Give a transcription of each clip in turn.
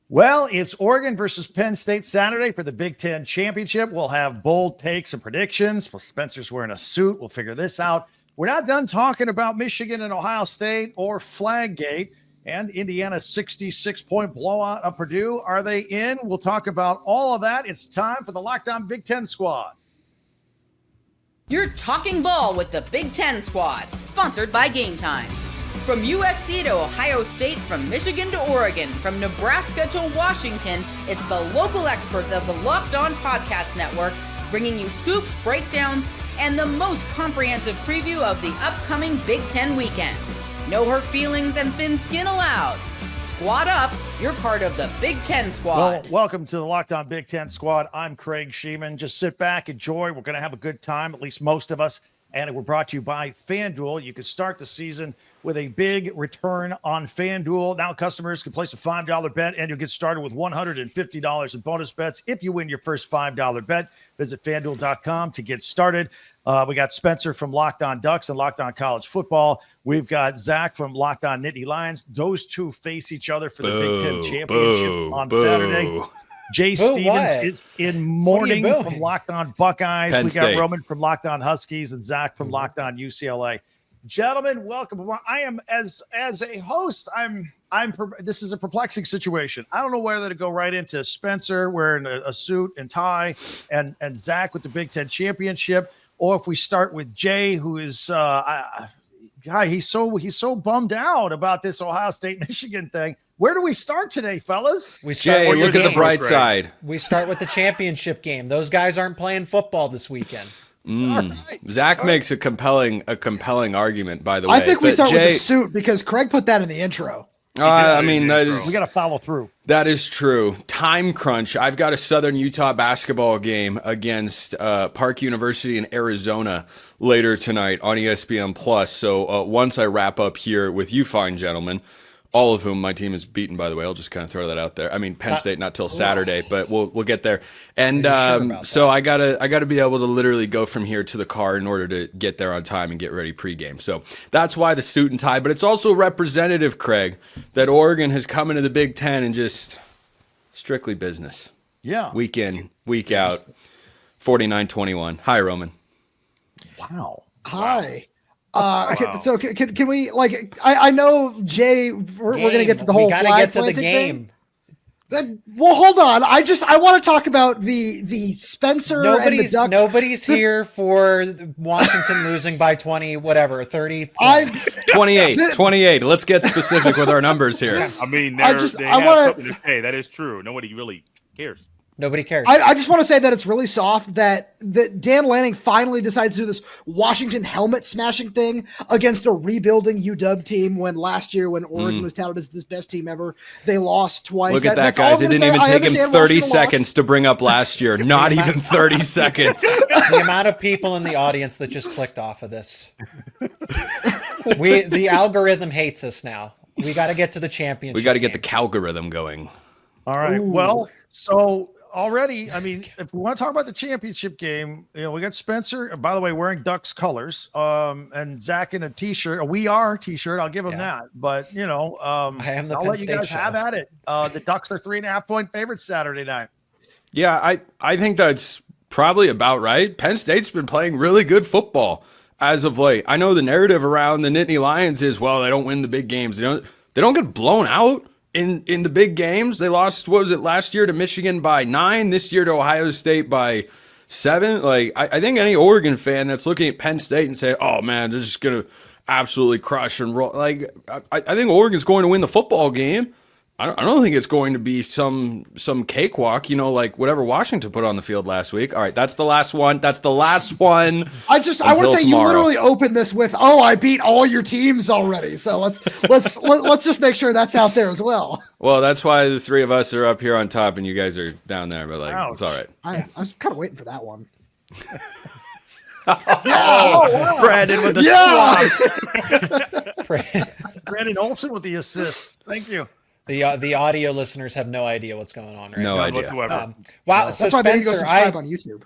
Well, it's Oregon versus Penn State Saturday for the Big Ten Championship. We'll have bold takes and predictions. Well, Spencer's wearing a suit. We'll figure this out. We're not done talking about Michigan and Ohio State or Flaggate and Indiana's 66-point blowout of Purdue. Are they in? We'll talk about all of that. It's time for the Lockdown Big Ten Squad. You're talking ball with the Big Ten Squad, sponsored by Game Time. From USC to Ohio State, from Michigan to Oregon, from Nebraska to Washington, it's the local experts of the Locked On Podcast Network bringing you scoops, breakdowns, and the most comprehensive preview of the upcoming Big Ten weekend. No hurt feelings and thin skin allowed. Squad up, you're part of the Big Ten Squad. Well, welcome to the Locked On Big Ten Squad. I'm Craig Shemon. Just sit back, enjoy. We're going to have a good time, at least most of us. And we're brought to you by FanDuel. You can start the season with a big return on FanDuel. Now customers can place a $5 bet, and you'll get started with $150 in bonus bets if you win your first $5 bet. Visit FanDuel.com to get started. We got Spencer from Locked On Ducks and Locked On College Football. We've got Zach from Locked On Nittany Lions. Those two face each other for the Big Ten Championship on Saturday. Jay Stevens is in mourning from Locked On Buckeyes. Penn We got State. Roman from Locked On Huskies and Zach from Locked On UCLA. Gentlemen, welcome. I am as a host. This is a perplexing situation. I don't know whether to go right into Spencer wearing a suit and tie, and Zach with the Big Ten Championship, or if we start with Jay, who is he's so bummed out about this Ohio State Michigan thing. Where do we start today, fellas? Jay, look at the bright side. We start with the championship game. Those guys aren't playing football this weekend. Right. Zach makes a compelling argument, by the way. I think we start Jay, with the suit because Craig put that in the intro. I mean, We got to follow through. that is true. Time crunch. I've got a Southern Utah basketball game against Park University in Arizona later tonight on ESPN Plus. So once I wrap up here with you fine gentlemen, all of whom my team is beaten, by the way. I'll just kind of throw that out there. I mean, Penn State not till Saturday, but we'll get there. And so I gotta be able to literally go from here to the car in order to get there on time and get ready pregame. So that's why the suit and tie. But it's also representative, Craig, that Oregon has come into the Big Ten and just strictly business. Yeah. Week in, week out. 49-21. Hi, Roman. Wow. Hi. Okay, so can we I know Jay, we're going to get to the whole gotta flag get to the planting game. thing. Well, hold on. I want to talk about the Spencer and the Ducks. Nobody's here for Washington losing by 20, whatever, 30. 28. Let's get specific with our numbers here. I mean, I they just- have I wanna- something to say. That is true. Nobody really cares. Nobody cares. I just want to say that it's really soft that Dan Lanning finally decides to do this Washington helmet smashing thing against a rebuilding UW team when last year, when Oregon was touted as the best team ever, they lost twice. Look at that, that's all I'm guys. It gonna didn't say. even I take him understand 30 Washington seconds to bring up last year. Not even 30 seconds. The amount of people in the audience that just clicked off of this. The algorithm hates us now. We got to get to the championship. We got to get the game. algorithm going. All right. Ooh. Well, so already, I mean, if we want to talk about the championship game, we got Spencer, by the way, wearing Ducks colors, and Zach in a t-shirt, T-shirt. I'll give him that. But, I am the I'll Penn let you State guys show. have at it. The Ducks are 3.5-point favorites Saturday night. Yeah, I think that's probably about right. Penn State's been playing really good football as of late. I know the narrative around the Nittany Lions is, well, they don't win the big games. They don't get blown out in the big games. They lost, what was it, last year to Michigan by 9, this year to Ohio State by 7. Like, I think any Oregon fan that's looking at Penn State and saying, oh man, they're just gonna absolutely crush and roll. Like, I think Oregon's going to win the football game. I don't think it's going to be some cakewalk, like whatever Washington put on the field last week. All right, that's the last one. I want to say you literally opened this with, I beat all your teams already. So let's just make sure that's out there as well. Well, that's why the three of us are up here on top and you guys are down there. But it's all right. I was kind of waiting for that one. Brandon with the swap. Brandon Olson with the assist. Thank you. The audio listeners have no idea what's going on right No now. idea. Whatsoever. Wow, so That's why they need to go Spencer, subscribe on YouTube.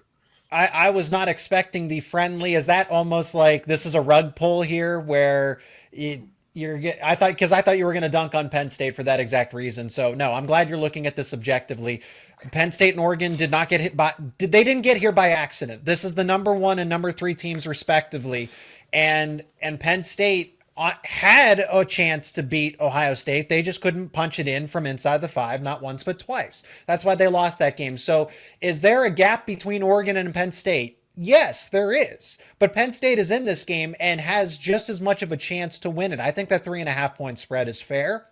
I was not expecting the friendly. Is that almost like this is a rug pull here where I thought you were going to dunk on Penn State for that exact reason. So no, I'm glad you're looking at this objectively. Penn State and Oregon did not get hit by. They didn't get here by accident. This is the number 1 and number 3 teams respectively, and Penn State had a chance to beat Ohio State. They just couldn't punch it in from inside the 5, not once but twice. That's why they lost that game. So is there a gap between Oregon and Penn State? Yes, there is. But Penn State is in this game and has just as much of a chance to win it. I think that 3.5 point spread is fair.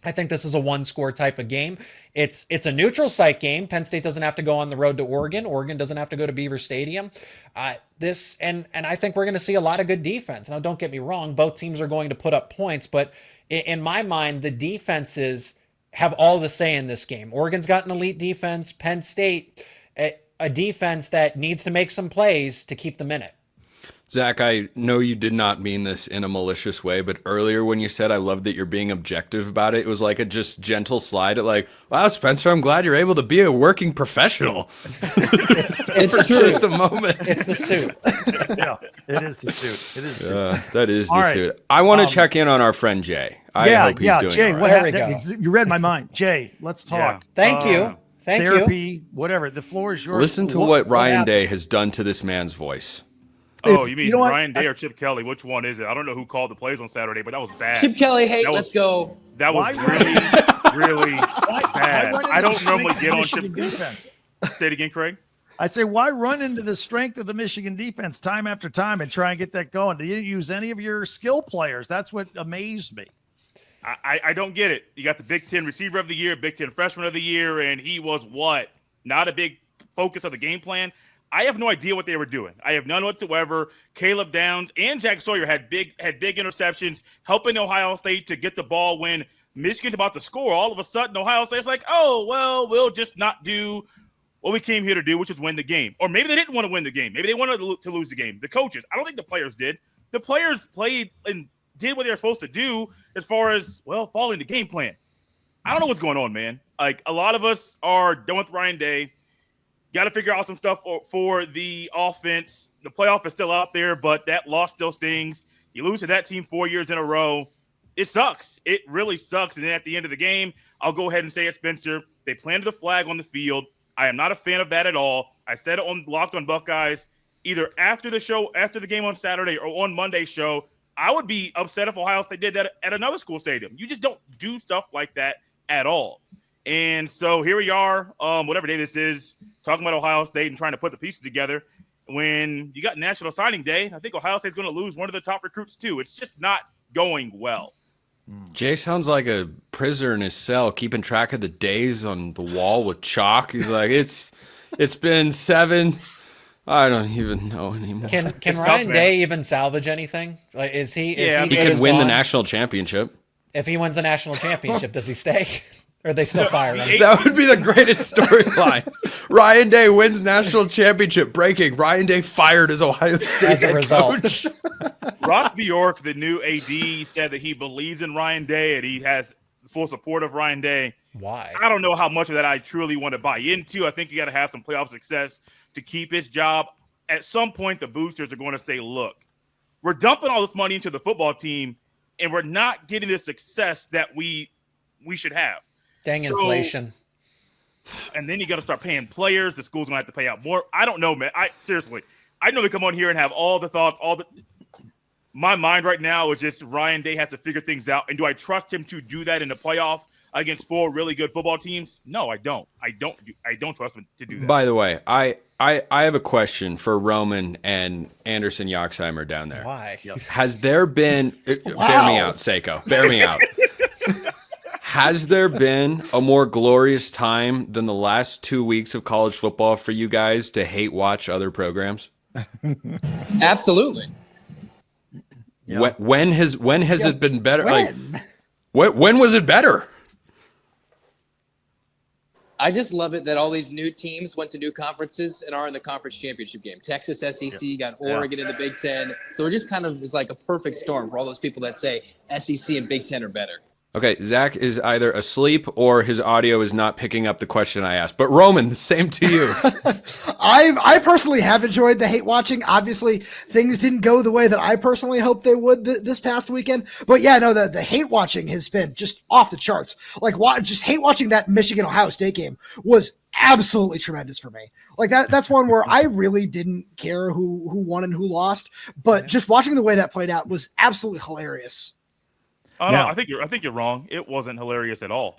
I think this is a 1-score type of game. It's a neutral site game. Penn State doesn't have to go on the road to Oregon. Oregon doesn't have to go to Beaver Stadium. And I think we're going to see a lot of good defense. Now, don't get me wrong. Both teams are going to put up points, but in my mind, the defenses have all the say in this game. Oregon's got an elite defense. Penn State, a defense that needs to make some plays to keep them in it. Zach, I know you did not mean this in a malicious way, but earlier when you said I love that you're being objective about it, it was like a just gentle slide at like, wow, Spencer, I'm glad you're able to be a working professional. It's just a moment. It's the suit. Yeah, it is the suit. It is. That is All the right. suit. I want to check in on our friend Jay. I hope he's doing Jay, all what right. There we happened? You read my mind. Jay, let's talk. Thank you. Thank you. Therapy, whatever. The floor is yours. Listen to what Ryan happened? Day has done to this man's voice. Oh, you mean know what? Ryan Day or Chip Kelly? Which one is it? I don't know who called the plays on Saturday, but that was bad. Chip Kelly, hey, That was- let's go. That was Why- really bad. Why run I into don't the normally strength get of on Michigan Chip. defense? Say it again, Craig. I say, why run into the strength of the Michigan defense time after time and try and get that going? Do you use any of your skill players? That's what amazed me. I don't get it. You got the Big Ten receiver of the year, Big Ten freshman of the year, and he was what? Not a big focus of the game plan. I have no idea what they were doing. I have none whatsoever. Caleb Downs and Jack Sawyer had big interceptions, helping Ohio State to get the ball when Michigan's about to score. All of a sudden, Ohio State's like, oh, well, we'll just not do what we came here to do, which is win the game. Or maybe they didn't want to win the game. Maybe they wanted to lose the game. The coaches. I don't think the players did. The players played and did what they were supposed to do as far as, well, following the game plan. I don't know what's going on, man. Like, a lot of us are done with Ryan Day. Got to figure out some stuff for the offense. The playoff is still out there, but that loss still stings. You lose to that team 4 years in a row. It sucks. It really sucks. And then at the end of the game, I'll go ahead and say it, Spencer. They planted the flag on the field. I am not a fan of that at all. I said it on Locked on Buckeyes, either after the show, after the game on Saturday or on Monday's show. I would be upset if Ohio State did that at another school stadium. You just don't do stuff like that at all. And so here we are, whatever day this is, talking about Ohio State and trying to put the pieces together. When you got National Signing Day, I think Ohio State's going to lose one of the top recruits too. It's just not going well. Jay sounds like a prisoner in his cell, keeping track of the days on the wall with chalk. He's like, it's been 7. I don't even know anymore. Can It's Ryan tough, man. Day even salvage anything? Like, is he? Yeah, Is He good could as win the gone? national championship. If he wins the national championship, does he stay? Or are they still firing him? That would be the greatest storyline. Ryan Day wins national championship. Breaking. Ryan Day fired as Ohio State As a head result. coach. Ross Bjork, the new AD, said that he believes in Ryan Day and he has full support of Ryan Day. Why? I don't know how much of that I truly want to buy into. I think you got to have some playoff success to keep his job. At some point, the boosters are going to say, look, we're dumping all this money into the football team and we're not getting the success that we should have. Dang So- inflation. And then you got to start paying players. The school's going to have to pay out more. I don't know, man. Seriously, I normally come on here and have all the thoughts, my mind right now is just Ryan Day has to figure things out. And do I trust him to do that in the playoff against 4 really good football teams? No, I don't. I don't trust him to do that. By the way, I have a question for Roman and Anderson Yoxheimer down there. Why? Has there been bear me out, Seiko. Bear me out. Has there been a more glorious time than the last 2 weeks of college football for you guys to hate watch other programs? Absolutely. Yeah. When has it been better? When? Like when was it better? I just love it that all these new teams went to new conferences and are in the conference championship game. Texas SEC got Oregon in the Big Ten. So it just kind of is like a perfect storm for all those people that say SEC and Big Ten are better. Okay, Zach is either asleep or his audio is not picking up the question I asked. But Roman, the same to you. I personally have enjoyed the hate watching. Obviously, things didn't go the way that I personally hoped they would this past weekend. But yeah, no, the hate watching has been just off the charts. Like, just hate watching that Michigan Ohio State game was absolutely tremendous for me. Like that's one where I really didn't care who won and who lost, but just watching the way that played out was absolutely hilarious. Oh, no, I think you're wrong. It wasn't hilarious at all.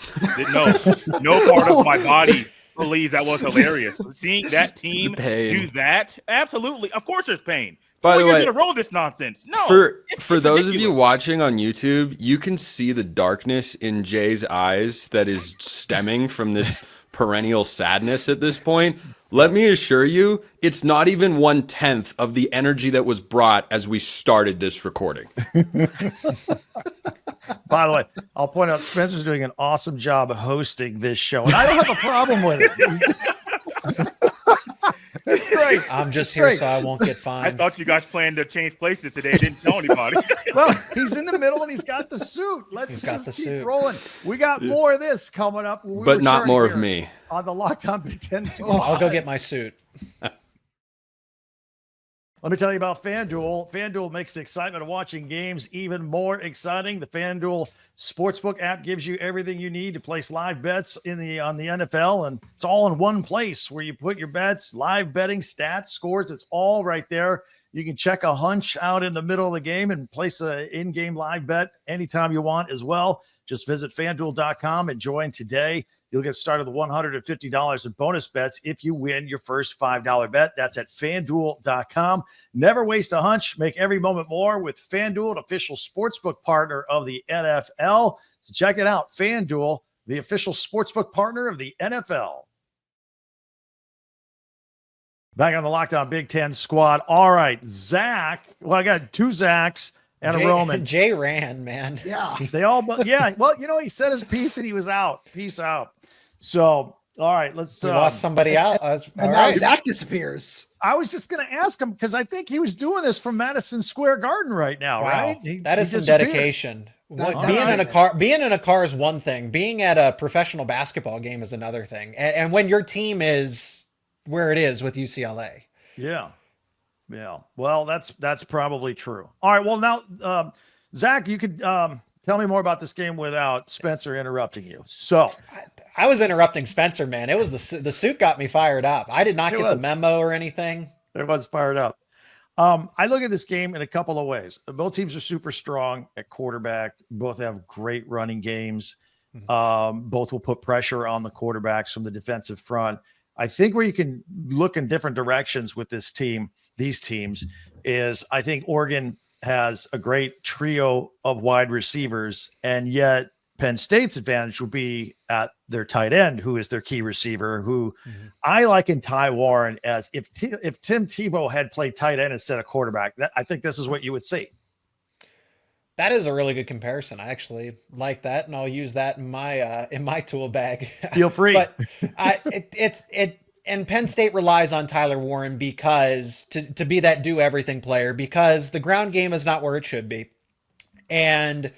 No part of my body believes that was hilarious. Seeing that team do that, absolutely. Of course, there's pain. By the way, in a row of this nonsense. No, for those of you watching on YouTube, you can see the darkness in Jay's eyes that is stemming from this perennial sadness at this point. Let me assure you, it's not even 1/10 of the energy that was brought as we started this recording. By the way, I'll point out Spencer's doing an awesome job hosting this show, and I don't have a problem with it. It's great. I'm just here so I won't get fined. I thought you guys planned to change places today. Didn't tell anybody. Well, he's in the middle and he's got the suit. Let's just keep rolling. We got more of this coming up. But not more of me. On the Locked On Big Ten Squad. I'll go get my suit. Let me tell you about FanDuel. FanDuel makes the excitement of watching games even more exciting. The FanDuel Sportsbook app gives you everything you need to place live bets on the NFL, and it's all in one place where you put your bets, live betting, stats, scores. It's all right there. You can check a hunch out in the middle of the game and place an in-game live bet anytime you want as well. Just visit FanDuel.com and join today. You'll get started with $150 in bonus bets if you win your first $5 bet. That's at FanDuel.com. Never waste a hunch. Make every moment more with FanDuel, an official sportsbook partner of the NFL. So check it out. FanDuel, the official sportsbook partner of the NFL. Back on the Locked On Big Ten Squad. All right, Zach. Well, I got two Zachs and a Roman. Jay ran, man. Yeah. They all, yeah. Well, he said his piece and he was out. Peace out. So, all right, let's. We lost somebody out. And now Zach disappears. I was just going to ask him because I think he was doing this from Madison Square Garden right now, right? That is some dedication. Being in a car is one thing. Being at a professional basketball game is another thing. And when your team is where it is with UCLA. Yeah. Well, that's probably true. All right. Well, now, Zach, you could tell me more about this game without Spencer interrupting you. So I was interrupting Spencer, man. It was the suit got me fired up. I did not get the memo or anything. It was fired up. I look at this game in a couple of ways. Both teams are super strong at quarterback. Both have great running games. Both will put pressure on the quarterbacks from the defensive front. I think where you can look in different directions with these teams is I think Oregon has a great trio of wide receivers, and yet Penn State's advantage will be at their tight end, who is their key receiver, who I like in Ty Warren as if Tim Tebow had played tight end instead of quarterback. I think this is what you would see. That is a really good comparison. I actually like that, and I'll use that in my tool bag. Feel free. But and Penn State relies on Tyler Warren because to be that do everything player, because the ground game is not where it should be, and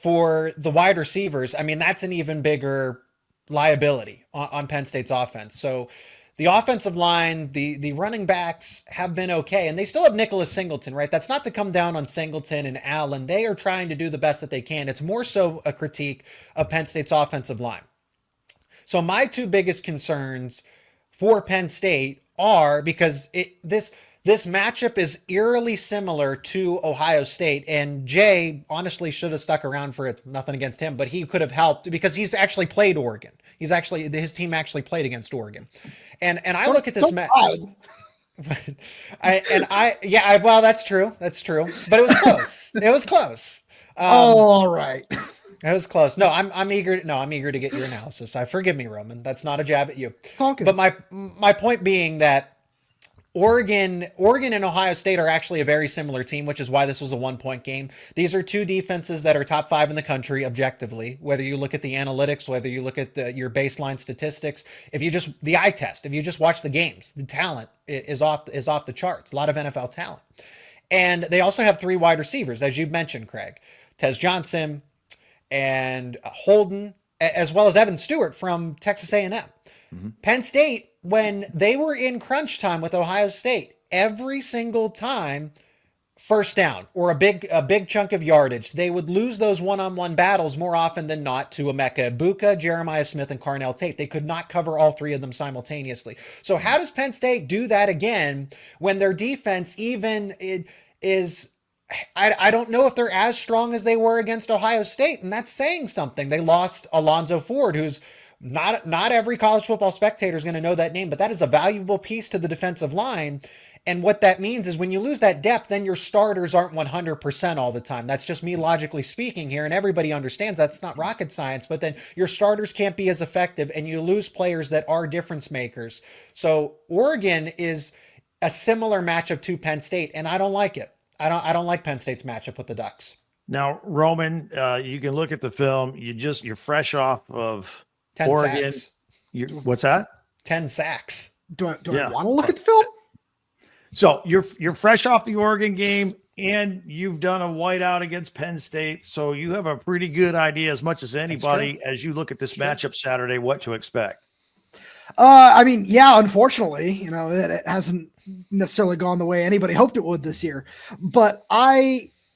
for the wide receivers, I mean, that's an even bigger liability on Penn State's offense. So the offensive line, the running backs have been okay, and they still have Nicholas Singleton, right? That's not to come down on Singleton and Allen. They are trying to do the best that they can. It's more so a critique of Penn State's offensive line. So my two biggest concerns for Penn State are, because this matchup is eerily similar to Ohio State, and Jay honestly should have stuck around for it. Nothing against him, but he could have helped because he's actually played Oregon. His team actually played against Oregon. And I look at this match. Well, that's true. But it was close. It was close. All right. It was close. No, I'm eager to get your analysis. Forgive me, Roman. That's not a jab at you. But my point being that Oregon and Ohio State are actually a very similar team, which is why this was a 1-point game. These are two defenses that are top 5 in the country objectively, whether you look at the analytics, whether you look at your baseline statistics. The eye test, if you just watch the games, the talent is off the charts. A lot of NFL talent. And they also have 3 wide receivers, as you mentioned, Craig. Tez Johnson, and Holden, as well as Evan Stewart from Texas A&M. Penn State, when they were in crunch time with Ohio State, every single time, first down or a big chunk of yardage, they would lose those one-on-one battles more often than not to Emeka Egbuka, Jeremiah Smith, and Carnell Tate. They could not cover all three of them simultaneously. So how does Penn State do that again when their defense is I don't know if they're as strong as they were against Ohio State, and that's saying something. They lost Alonzo Ford, who's not every college football spectator is going to know that name, but that is a valuable piece to the defensive line. And what that means is when you lose that depth, then your starters aren't 100% all the time. That's just me logically speaking here, and everybody understands that's not rocket science, but then your starters can't be as effective, and you lose players that are difference makers. So Oregon is a similar matchup to Penn State, and I don't like it. I don't like Penn State's matchup with the Ducks. Now, Roman, you can look at the film. You're fresh off of 10 Oregon. sacks. What's that? 10 sacks. Do I want to look at the film? So you're fresh off the Oregon game, and you've done a whiteout against Penn State, so you have a pretty good idea, as much as anybody, as you look at this matchup Saturday, what to expect. I mean, yeah, unfortunately, it hasn't necessarily gone the way anybody hoped it would this year. But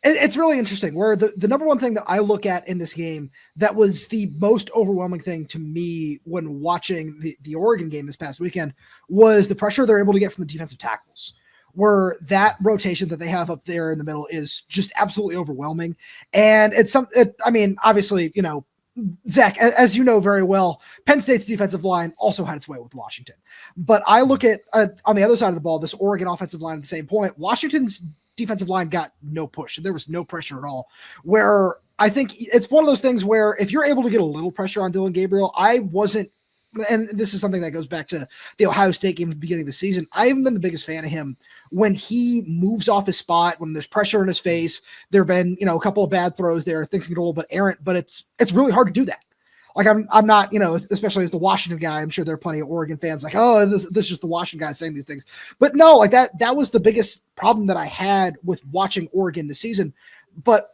it's really interesting where the number one thing that I look at in this game that was the most overwhelming thing to me when watching the Oregon game this past weekend was the pressure they're able to get from the defensive tackles, where that rotation that they have up there in the middle is just absolutely overwhelming. And obviously, Zach, as you know very well, Penn State's defensive line also had its way with Washington. But I look at, on the other side of the ball, this Oregon offensive line at the same point, Washington's defensive line got no push. There was no pressure at all, where I think it's one of those things where if you're able to get a little pressure on Dillon Gabriel, and this is something that goes back to the Ohio State game at the beginning of the season, I haven't been the biggest fan of him when he moves off his spot, when there's pressure in his face. There have been, a couple of bad throws there, things get a little bit errant, but it's really hard to do that. Like I'm not, especially as the Washington guy, I'm sure there are plenty of Oregon fans like, oh, this is just the Washington guy saying these things. But no, like that was the biggest problem that I had with watching Oregon this season. But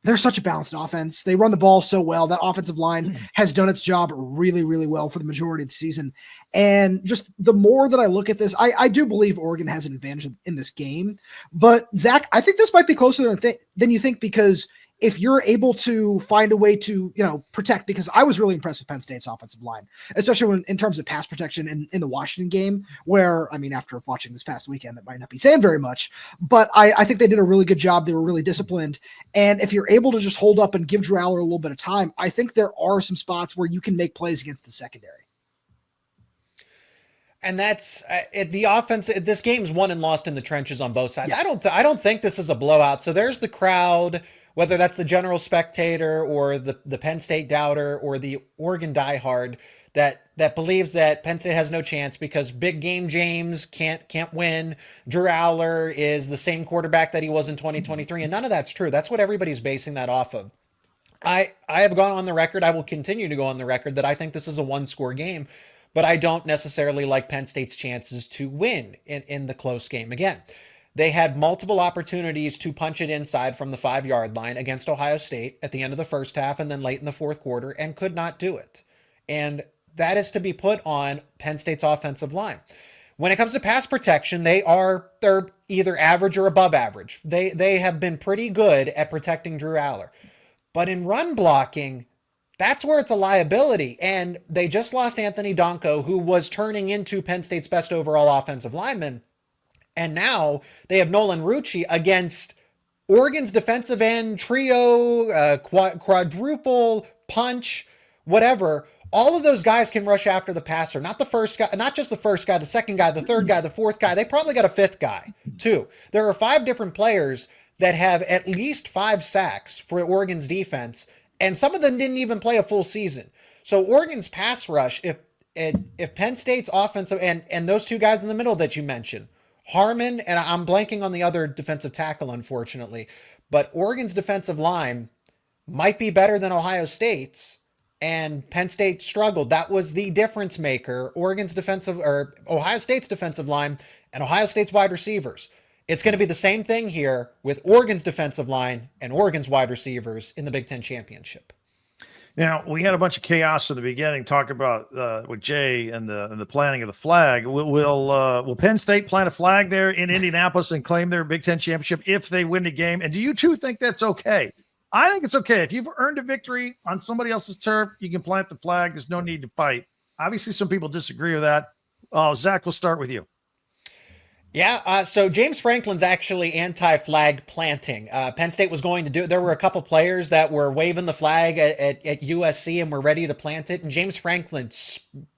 they're such a balanced offense. They run the ball so well. That offensive line has done its job really, really well for the majority of the season. And just the more that I look at this, I do believe Oregon has an advantage in this game. But Zach, I think this might be closer than you think, because if you're able to find a way to, protect, because I was really impressed with Penn State's offensive line, especially in terms of pass protection in the Washington game, where, after watching this past weekend, that might not be saying very much, but I think they did a really good job. They were really disciplined. And if you're able to just hold up and give Drew Aller a little bit of time, I think there are some spots where you can make plays against the secondary. And that's the offense. This game's won and lost in the trenches on both sides. Yeah. I don't think this is a blowout. So there's the crowd, whether that's the general spectator or the Penn State doubter or the Oregon diehard that believes that Penn State has no chance because big game James can't win. Drew Aller is the same quarterback that he was in 2023, and none of that's true. That's what everybody's basing that off of. I have gone on the record. I will continue to go on the record that I think this is a one-score game, but I don't necessarily like Penn State's chances to win in the close game. Again, they had multiple opportunities to punch it inside from the 5-yard line against Ohio State at the end of the first half and then late in the fourth quarter and could not do it. And that is to be put on Penn State's offensive line. When it comes to pass protection, they're either average or above average. They have been pretty good at protecting Drew Aller. But in run blocking, that's where it's a liability. And they just lost Anthony Donko, who was turning into Penn State's best overall offensive lineman. And now they have Nolan Rucci against Oregon's defensive end trio, quadruple punch, whatever. All of those guys can rush after the passer. Not the first guy, not just the first guy, the second guy, the third guy, the fourth guy. They probably got a fifth guy too. There are 5 different players that have at least 5 sacks for Oregon's defense, and some of them didn't even play a full season. So Oregon's pass rush, if Penn State's offensive and those 2 guys in the middle that you mentioned, Harmon, and I'm blanking on the other defensive tackle, unfortunately, but Oregon's defensive line might be better than Ohio State's, and Penn State struggled. That was the difference maker. Ohio State's defensive line and Ohio State's wide receivers. It's going to be the same thing here with Oregon's defensive line and Oregon's wide receivers in the Big Ten championship. Now, we had a bunch of chaos in the beginning, talking about with Jay and the planting of the flag. Will Penn State plant a flag there in Indianapolis and claim their Big Ten championship if they win the game? And do you two think that's okay? I think it's okay. If you've earned a victory on somebody else's turf, you can plant the flag. There's no need to fight. Obviously, some people disagree with that. Zach, we'll start with you. Yeah, so James Franklin's actually anti-flag planting. Penn State was going to do it. There were a couple players that were waving the flag at USC and were ready to plant it. And James Franklin,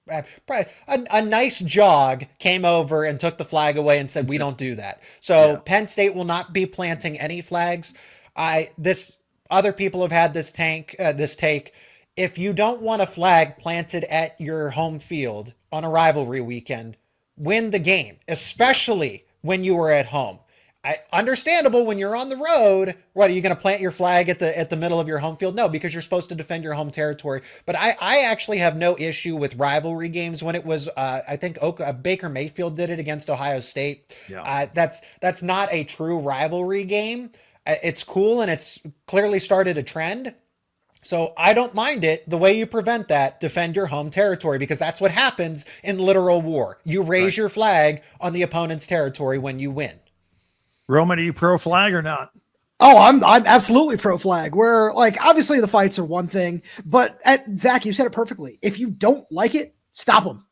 a nice jog, came over and took the flag away and said, we don't do that. So yeah. Penn State will not be planting any flags. Other people have had this take. If you don't want a flag planted at your home field on a rivalry weekend, win the game, especially when you were at home. Understandable when you're on the road. What, are you going to plant your flag at the middle of your home field? No, because you're supposed to defend your home territory. But I actually have no issue with rivalry games. When it was, I think Baker Mayfield did it against Ohio State. Yeah. That's not a true rivalry game. It's cool, and it's clearly started a trend. So I don't mind it. The way you prevent that, defend your home territory, because that's what happens in literal war. You raise your flag on the opponent's territory when you win. Roman, are you pro flag or not? Oh, I'm absolutely pro flag. Where, like, obviously the fights are one thing, but Zach, you said it perfectly. If you don't like it, stop them.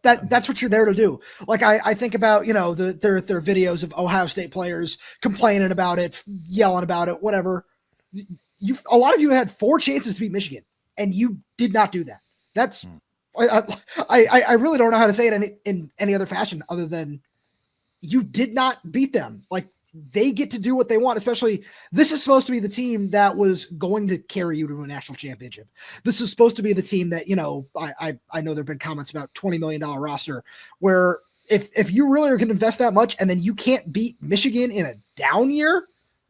That's what you're there to do. Like I think about, their videos of Ohio State players complaining about it, yelling about it, whatever. A lot of you had 4 chances to beat Michigan, and you did not do that. That's I really don't know how to say it in any other fashion other than you did not beat them. Like, they get to do what they want. Especially, this is supposed to be the team that was going to carry you to a national championship. This is supposed to be the team that, I know there've been comments about $20 million roster, where if you really are going to invest that much and then you can't beat Michigan in a down year.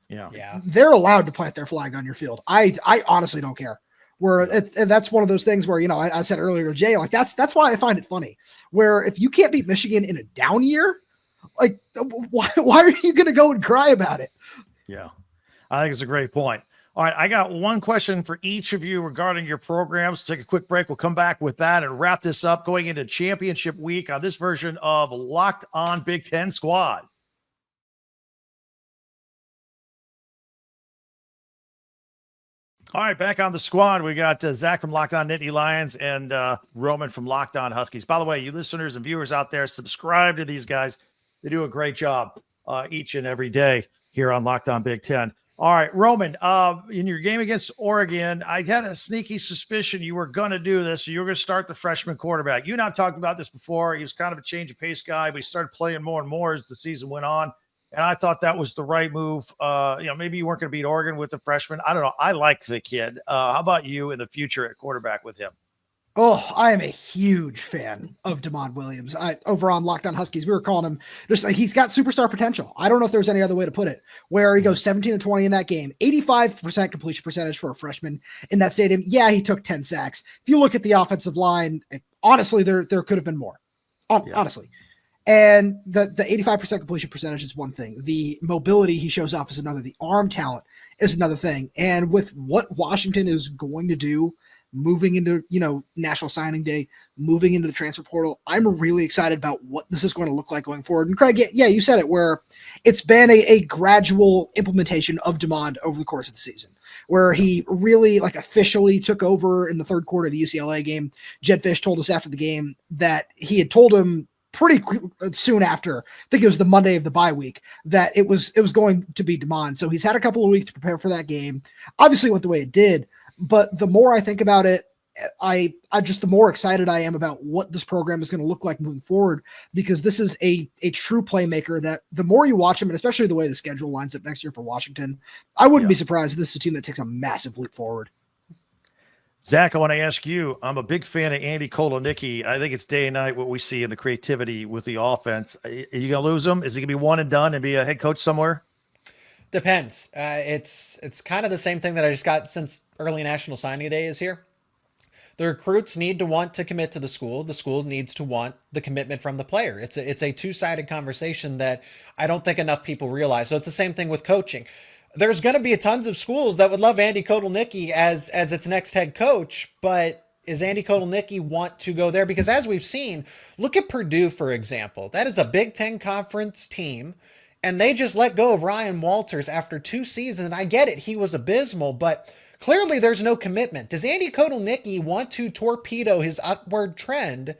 Yeah, they're allowed to plant their flag on your field. I honestly don't care. And that's one of those things where, I said earlier to Jay, like, that's why I find it funny. Where if you can't beat Michigan in a down year, like, why are you going to go and cry about it? Yeah, I think it's a great point. All right, I got one question for each of you regarding your programs. Take a quick break. We'll come back with that and wrap this up going into championship week on this version of Locked On Big Ten Squad. All right, back on the squad, we got Zach from Locked On Nittany Lions and Roman from Locked On Huskies. By the way, you listeners and viewers out there, subscribe to these guys. They do a great job each and every day here on Locked On Big Ten. All right, Roman, in your game against Oregon, I had a sneaky suspicion you were going to do this. You were going to start the freshman quarterback. You and I have talked about this before. He was kind of a change of pace guy, but he started playing more and more as the season went on. And I thought that was the right move. Maybe you weren't going to beat Oregon with the freshman. I don't know. I like the kid. How about you in the future at quarterback with him? Oh, I am a huge fan of Damon Williams. Over on Locked On Huskies, we were calling him just like, he's got superstar potential. I don't know if there's any other way to put it, where he goes 17-20 in that game, 85% completion percentage for a freshman in that stadium. Yeah, he took 10 sacks. If you look at the offensive line, honestly, there could have been more. Honestly. And the 85% completion percentage is one thing. The mobility he shows off is another. The arm talent is another thing. And with what Washington is going to do, moving into, National Signing Day, moving into the transfer portal, I'm really excited about what this is going to look like going forward. And Craig, yeah, you said it, where it's been a gradual implementation of Demond over the course of the season, where he really officially took over in the third quarter of the UCLA game. Jed Fish told us after the game that he had told him pretty soon after, I think it was the Monday of the bye week, that it was going to be Demond. So he's had a couple of weeks to prepare for that game. Obviously went the way it did, but the more I think about it, I just, the more excited I am about what this program is going to look like moving forward, because this is a true playmaker that the more you watch him, and especially the way the schedule lines up next year for Washington, I wouldn't be surprised if this is a team that takes a massive leap forward. Zach, I want to ask you, I'm a big fan of Andy Kolonicki. I think it's day and night what we see in the creativity with the offense. Are you going to lose him? Is he going to be one and done and be a head coach somewhere? Depends. It's kind of the same thing that I just got since early National Signing Day is here. The recruits need to want to commit to the school. The school needs to want the commitment from the player. It's a two-sided conversation that I don't think enough people realize. So it's the same thing with coaching. there's going to be tons of schools that would love Andy Kotelnicki as its next head coach, but is Andy Kotelnicki want to go there? Because as we've seen, look at Purdue, for example. That is a Big Ten conference team, and they just let go of Ryan Walters after 2 seasons. And I get it, he was abysmal, but clearly there's no commitment. Does Andy Kotelnicki want to torpedo his upward trend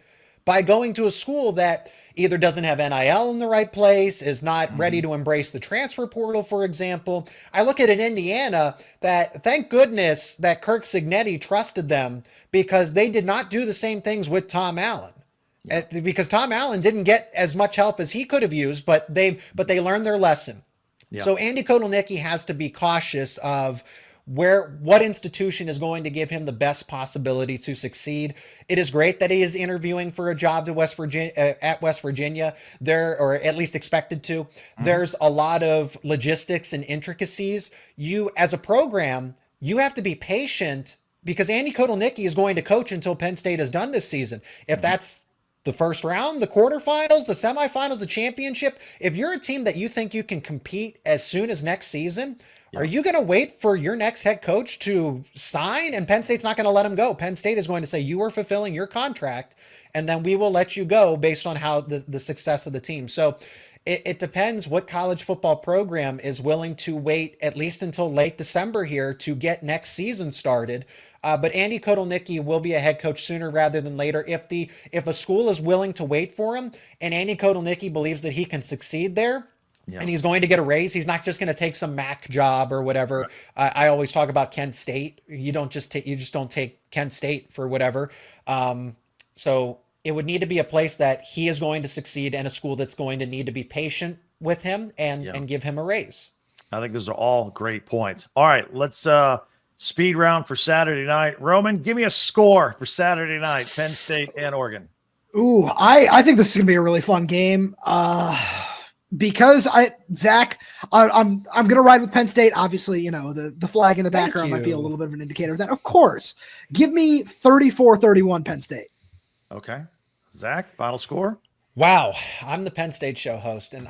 by going to a school that either doesn't have NIL in the right place, is not ready to embrace the transfer portal, for example? I look at it in Indiana that, thank goodness that Kirk Cignetti trusted them, because they did not do the same things with Tom Allen. Because Tom Allen didn't get as much help as he could have used, but they learned their lesson. Yeah. So Andy Kotelnicki has to be cautious of what institution is going to give him the best possibility to succeed. It is great that he is interviewing for a job at West Virginia there, or at least expected to. There's a lot of logistics and intricacies. You, as a program, you have to be patient, because Andy Kotelnicki is going to coach until Penn State is done this season. If that's the first round, the quarterfinals, the semifinals, the championship, if you're a team that you think you can compete as soon as next season, are you going to wait for your next head coach to sign? And Penn State's not going to let him go. Penn State is going to say, you are fulfilling your contract, and then we will let you go based on how the success of the team. So it depends what college football program is willing to wait at least until late December here to get next season started. But Andy Kotelnicki will be a head coach sooner rather than later. If a school is willing to wait for him, and Andy Kotelnicki believes that he can succeed there, and he's going to get a raise, he's not just going to take some MAC job or whatever. I always talk about Kent State. You just don't take Kent State for whatever. So it would need to be a place that he is going to succeed, and a school that's going to need to be patient with him and give him a raise. I think those are all great points. All right, let's speed round for Saturday night. Roman, give me a score for Saturday night, Penn State and Oregon. Ooh, I think this is gonna be a really fun game. Because Zach, I'm gonna ride with Penn State. Obviously, the flag in the background might be a little bit of an indicator of that. Of course, give me 34-31 Penn State. Okay, Zach, final score. Wow, I'm the Penn State show host, and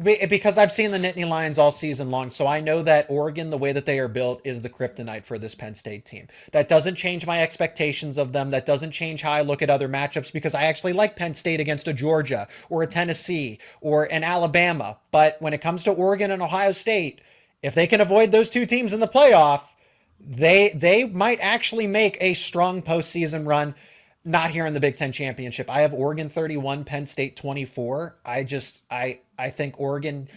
because I've seen the Nittany Lions all season long, so I know that Oregon, the way that they are built, is the kryptonite for this Penn State team. That doesn't change my expectations of them. That doesn't change how I look at other matchups, because I actually like Penn State against a Georgia or a Tennessee or an Alabama. But when it comes to Oregon and Ohio State, if they can avoid those two teams in the playoff, they might actually make a strong postseason run. Not here in the Big Ten championship. I have Oregon 31, Penn State 24. I think Oregon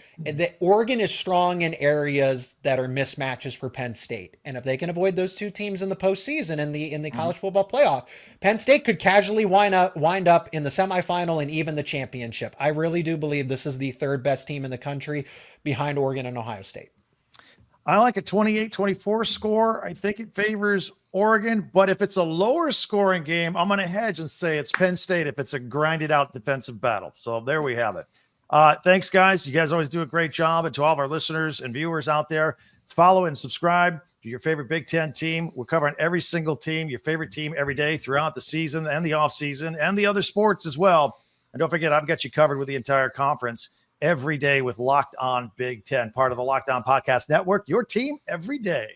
is strong in areas that are mismatches for Penn State. And if they can avoid those two teams in the postseason in the college football playoff, Penn State could casually wind up in the semifinal and even the championship. I really do believe this is the third best team in the country behind Oregon and Ohio State. I like a 28-24 score. I think it favors Oregon, but if it's a lower scoring game, I'm going to hedge and say it's Penn State if it's a grinded out defensive battle. So there we have it. Thanks, guys. You guys always do a great job. And to all of our listeners and viewers out there, follow and subscribe to your favorite Big Ten team. We're covering every single team, your favorite team every day throughout the season and the offseason and the other sports as well. And don't forget, I've got you covered with the entire conference every day with Locked On Big Ten, part of the Locked On Podcast Network, your team every day.